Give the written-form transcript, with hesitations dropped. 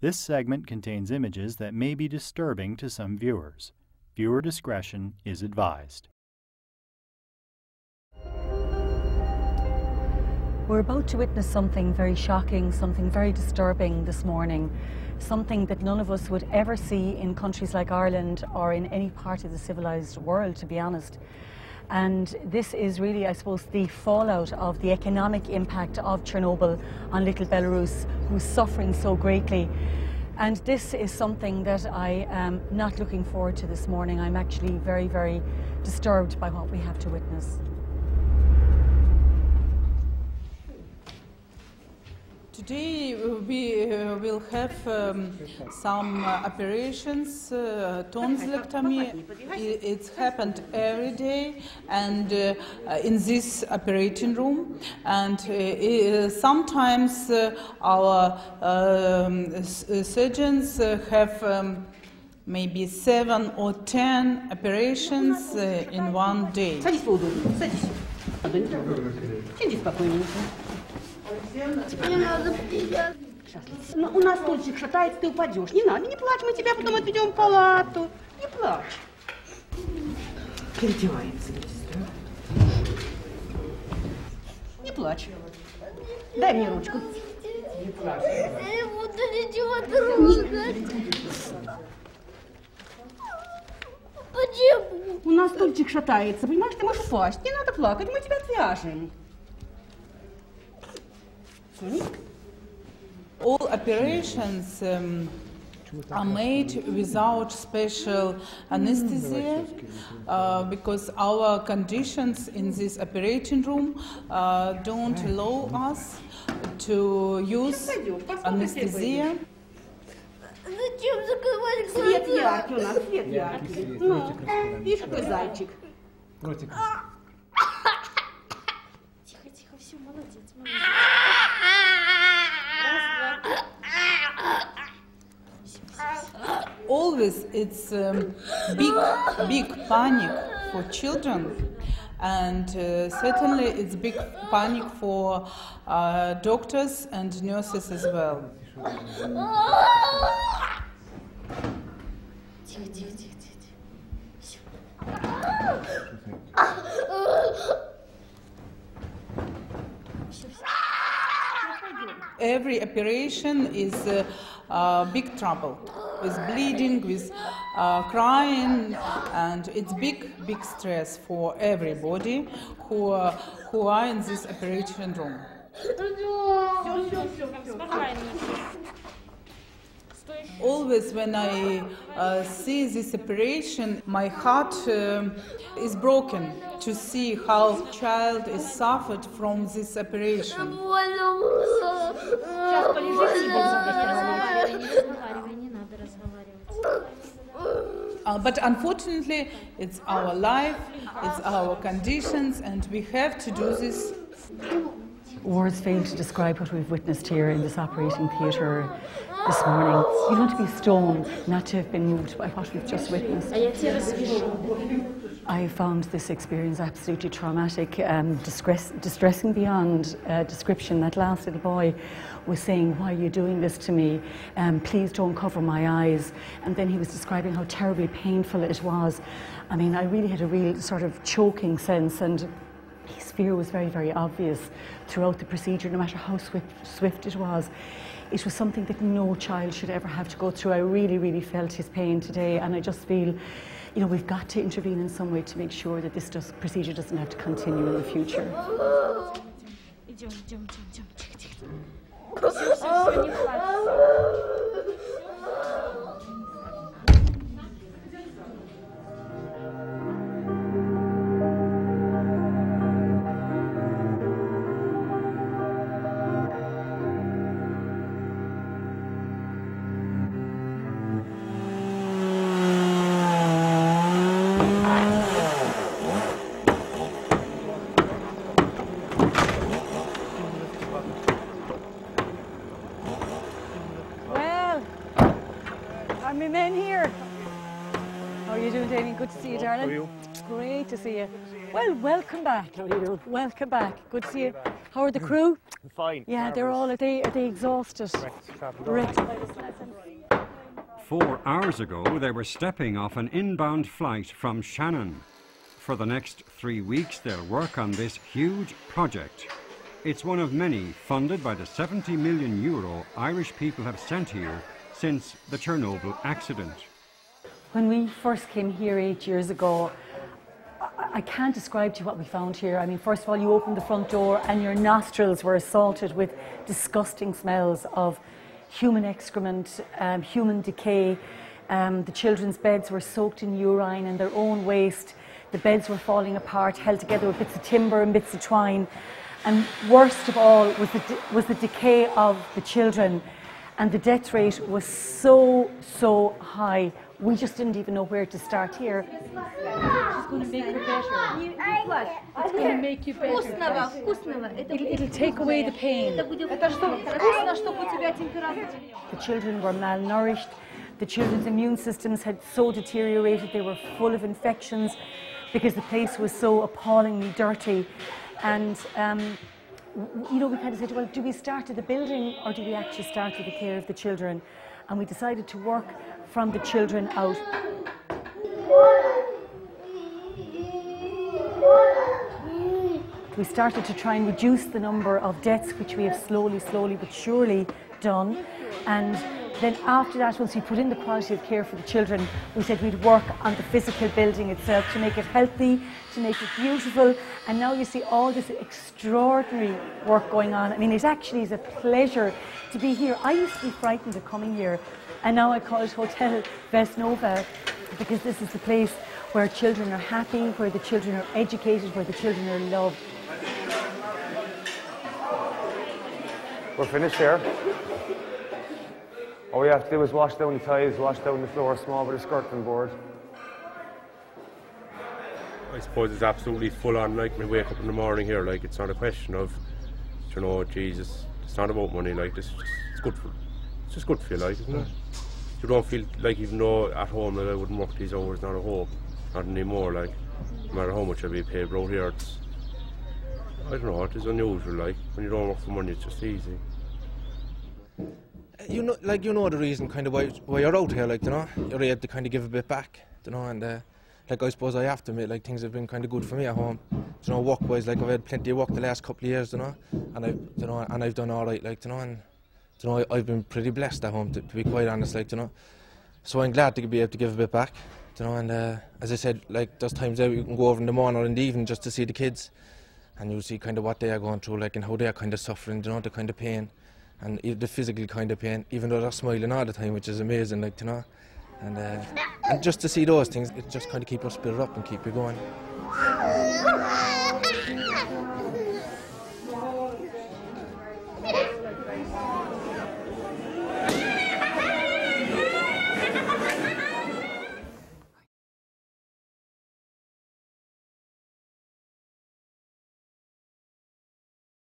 This segment contains images that may be disturbing to some viewers. Viewer discretion is advised. We're about to witness something very shocking, something very disturbing this morning, something that none of us would ever see in countries like Ireland or in any part of the civilized world, to be honest. And this is really, I suppose, the fallout of the economic impact of Chernobyl on little Belarus, who's suffering so greatly. And this is something that I am not looking forward to this morning. I'm actually very, very disturbed by what we have to witness. Today we will have some operations, tonsillectomy. It's happened every day and in this operating room, and sometimes our surgeons have maybe 7 or 10 operations in one day. Не надо пить. У нас стульчик шатается, ты упадешь. Не надо, не плачь, мы тебя потом отведем в палату. Не плачь. Переодевается весь, да? Не плачь. Дай мне ручку. Не плачь. Я не буду ничего трогать. Почему? У нас стульчик шатается, понимаешь, ты можешь упасть. Не надо плакать, мы тебя отвяжем. All operations are made without special anesthesia because our conditions in this operating room don't allow us to use anesthesia. Зачем закрывать глаза? Свет яркий у нас, свет яркий. Ну, видишь, какой зайчик. Тихо, тихо, все, молодец, молодец. Always it's big panic for children, and certainly it's big panic for doctors and nurses as well. Every operation is big trouble, with bleeding, with crying, and it's big stress for everybody who are in this operation room. Always when I see this operation, my heart is broken to see how child is suffered from this operation. But unfortunately, it's our life, it's our conditions, and we have to do this. Words fail to describe what we've witnessed here in this operating theatre this morning. You don't have to be stoned not to have been moved by what we've just witnessed. I found this experience absolutely traumatic, distressing beyond description. That last little boy was saying, "Why are you doing this to me? Please don't cover my eyes." And then he was describing how terribly painful it was. I mean, I really had a real sort of choking sense, and his fear was very, very obvious throughout the procedure, no matter how swift it was. It was something that no child should ever have to go through. I really, really felt his pain today, and I just feel, you know, we've got to intervene in some way to make sure that this procedure doesn't have to continue in the future. Are my men here? How are you doing, Damien? Good to see you, darling. How are you? Great to see you. Well, welcome back. How are you doing? Welcome back. Good to see you. How are the crew? Fine. Yeah, they're all, are they exhausted? Right. 4 hours ago, they were stepping off an inbound flight from Shannon. For the next 3 weeks, they'll work on this huge project. It's one of many funded by the €70 million Irish people have sent here since the Chernobyl accident. When we first came here 8 years ago, I can't describe to you what we found here. I mean, first of all, you opened the front door and your nostrils were assaulted with disgusting smells of human excrement, human decay. The children's beds were soaked in urine and their own waste. The beds were falling apart, held together with bits of timber and bits of twine. And worst of all was the decay of the children. And the death rate was so high. We just didn't even know where to start here. It's going to make you better. It's going to make you better. It'll take away the pain. The children were malnourished. The children's immune systems had so deteriorated. They were full of infections because the place was so appallingly dirty. And you know, we kind of said, well, do we start at the building or do we actually start with the care of the children? And we decided to work from the children out. We started to try and reduce the number of deaths, which we have slowly but surely done. And then after that, once we put in the quality of care for the children, we said we'd work on the physical building itself to make it healthy, to make it beautiful. And now you see all this extraordinary work going on. I mean, it actually is a pleasure to be here. I used to be frightened of coming here, and now I call it Hotel Vesnova, because this is the place where children are happy, where the children are educated, where the children are loved. We're finished here. All we have to do is wash down the tiles, wash down the floor, small bit of skirting board. I suppose it's absolutely full on, like, when we wake up in the morning here, like, it's not a question of, you know, Jesus, it's not about money, like, it's good for, it's just good for your life, isn't it? You don't feel like, even though at home that I wouldn't work these hours, not a hope, not anymore, like, no matter how much I be paid out here, it's, I don't know, it is unusual, like, when you don't work for money, it's just easy. You know, like, you know the reason kind of why you're out here, like, you know, you're able to kind of give a bit back, you know, and like, I suppose I have to admit, like, things have been kind of good for me at home, you know, work-wise, like, I've had plenty of work the last couple of years, you know, and I've done all right, like, you know, and you know, I've been pretty blessed at home, to be quite honest, like, you know, so I'm glad to be able to give a bit back, you know, and as I said, like, there's times out you can go over in the morning or in the evening just to see the kids, and you see kind of what they are going through, like, and how they are kind of suffering, you know, the kind of pain. And the physical kind of pain, even though they're smiling all the time, which is amazing, like, you know. And just to see those things, it just kind of keeps your spirit up and keep you going.